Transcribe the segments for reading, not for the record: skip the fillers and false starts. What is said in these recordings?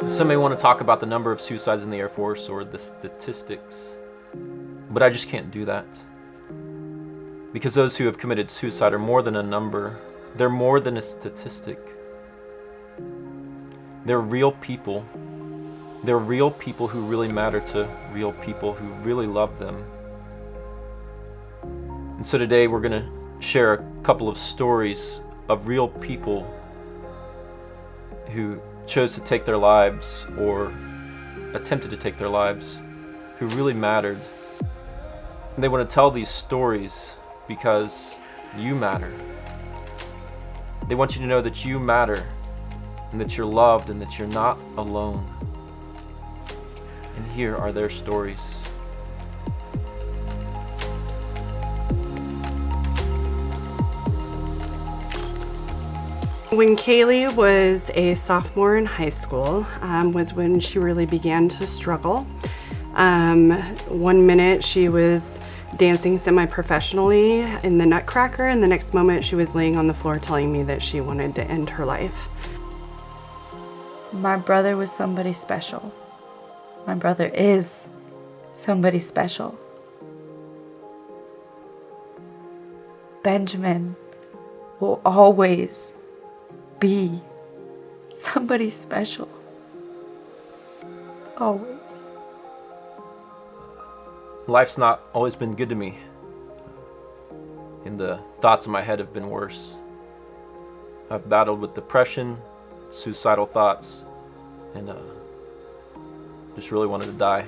Some may want to talk about the number of suicides in the Air Force or the statistics, but I just can't do that. Because those who have committed suicide are more than a number. They're more than a statistic. They're real people. They're real people who really matter to real people who really love them. And so today we're going to share a couple of stories of real people who chose to take their lives or attempted to take their lives, who really mattered. And they want to tell these stories because you matter. They want you to know that you matter and that you're loved and that you're not alone. And here are their stories. When Kaylee was a sophomore in high school, was when she really began to struggle. One minute she was dancing semi-professionally in the Nutcracker, and the next moment she was laying on the floor telling me that she wanted to end her life. My brother was somebody special. My brother is somebody special. Benjamin will always be somebody special. Always. Life's not always been good to me, and the thoughts in my head have been worse. I've battled with depression, suicidal thoughts, and just really wanted to die.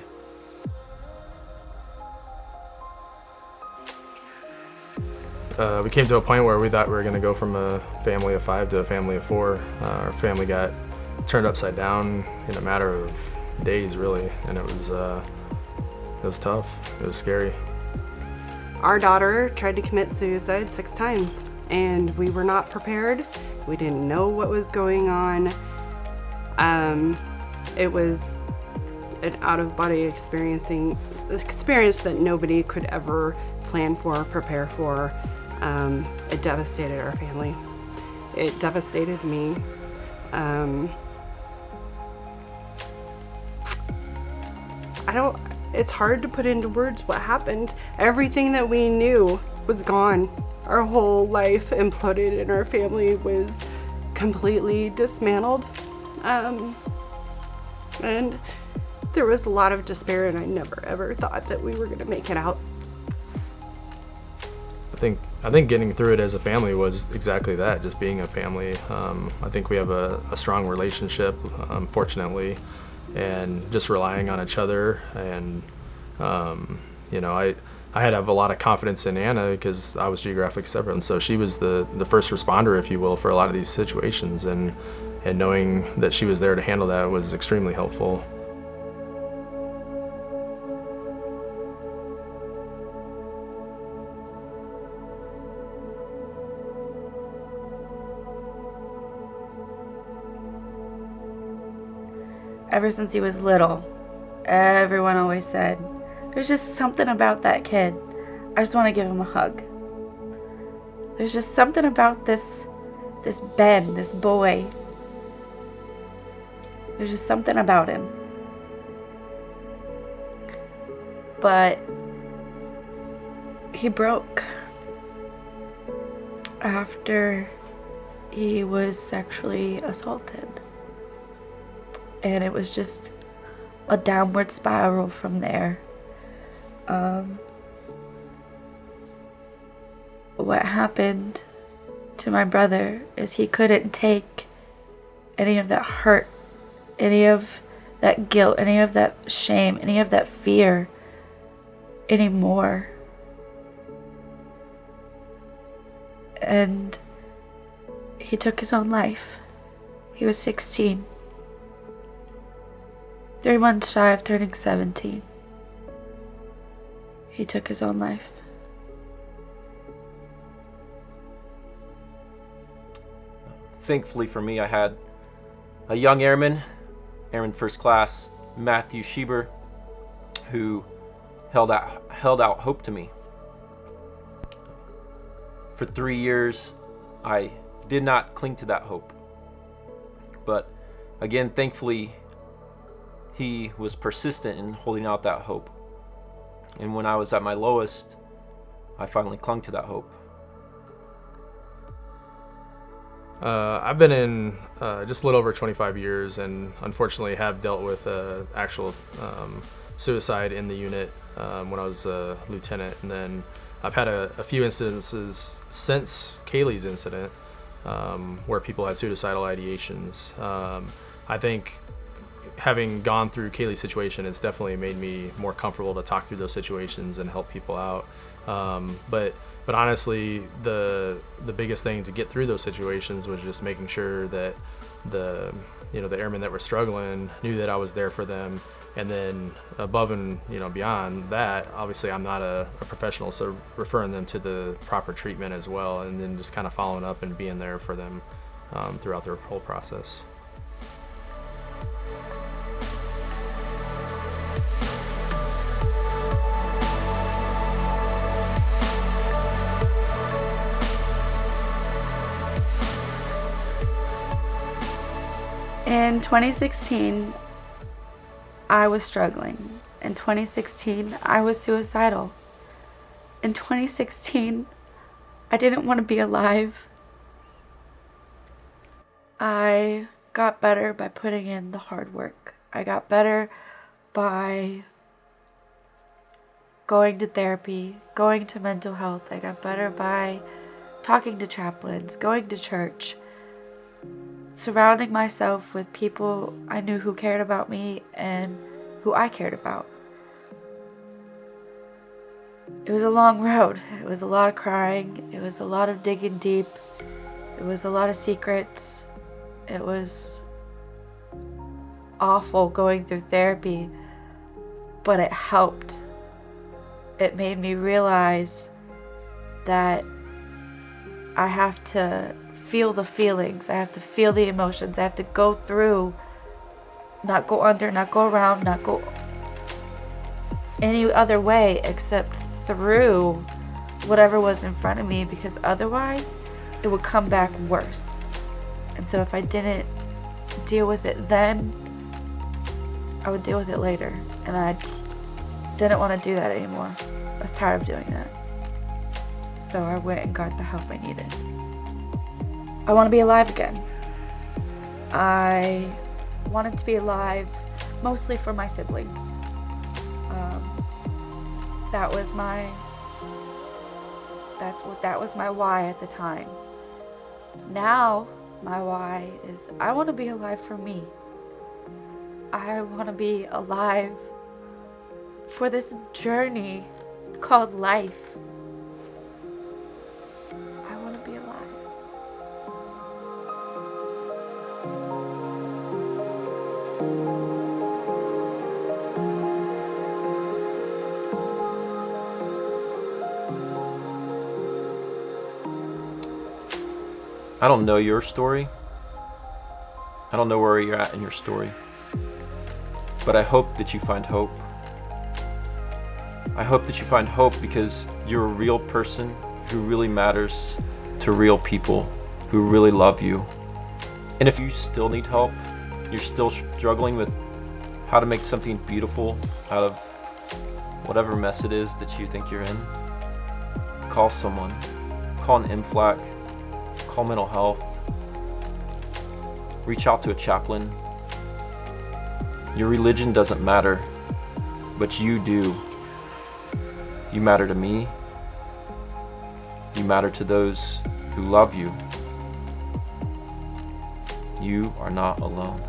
We came to a point where we thought we were going to go from a family of 5 to a family of 4. Our family got turned upside down in a matter of days, really, and it was tough. It was scary. Our daughter tried to commit suicide 6 times, and we were not prepared. We didn't know what was going on. It was an out-of-body experience that nobody could ever plan for or prepare for. It devastated our family. It devastated me. It's hard to put into words what happened. Everything that we knew was gone. Our whole life imploded and our family was completely dismantled. And there was a lot of despair, and I never ever thought that we were gonna make it out. I think getting through it as a family was exactly that, just being a family. I think we have a strong relationship, fortunately, and just relying on each other. And I had to have a lot of confidence in Anna because I was geographically separate, and so she was the first responder, if you will, for a lot of these situations, and knowing that she was there to handle that was extremely helpful. Ever since he was little, everyone always said, there's just something about that kid. I just want to give him a hug. There's just something about this Ben, this boy. There's just something about him. But he broke after he was sexually assaulted. And it was just a downward spiral from there. What happened to my brother is he couldn't take any of that hurt, any of that guilt, any of that shame, any of that fear anymore. And he took his own life. He was 16. 3 months shy of turning 17. He took his own life. Thankfully for me, I had a young airman first class, Matthew Schieber, who held out hope to me. For 3 years, I did not cling to that hope. But again, thankfully, he was persistent in holding out that hope. And when I was at my lowest, I finally clung to that hope. I've been in just a little over 25 years, and unfortunately have dealt with actual suicide in the unit when I was a lieutenant. And then I've had a few instances since Kaylee's incident where people had suicidal ideations. I think having gone through Kaylee's situation, it's definitely made me more comfortable to talk through those situations and help people out. But honestly, the biggest thing to get through those situations was just making sure that the airmen that were struggling knew that I was there for them. And then above and beyond that, obviously I'm not a professional, so referring them to the proper treatment as well, and then just kind of following up and being there for them throughout their whole process. In 2016, I was struggling. In 2016, I was suicidal. In 2016, I didn't want to be alive. I got better by putting in the hard work. I got better by going to therapy, going to mental health. I got better by talking to chaplains, going to church, surrounding myself with people I knew who cared about me and who I cared about. It was a long road. It was a lot of crying. It was a lot of digging deep. It was a lot of secrets. It was awful going through therapy, but it helped. It made me realize that I have to feel the feelings. I have to feel the emotions. I have to go through, not go under, not go around, not go any other way except through whatever was in front of me, because otherwise it would come back worse. And so if I didn't deal with it then, I would deal with it later. And I didn't want to do that anymore. I was tired of doing that. So I went and got the help I needed. I want to be alive again. I wanted to be alive mostly for my siblings. That was my why at the time. Now my why is I want to be alive for me. I want to be alive for this journey called life. I want to be alive. I don't know your story. I don't know where you're at in your story. But I hope that you find hope. I hope that you find hope because you're a real person who really matters to real people who really love you. And if you still need help, you're still struggling with how to make something beautiful out of whatever mess it is that you think you're in, call someone. Call an MFLAC. Call mental health. Reach out to a chaplain. Your religion doesn't matter, but you do. You matter to me. You matter to those who love you. You are not alone.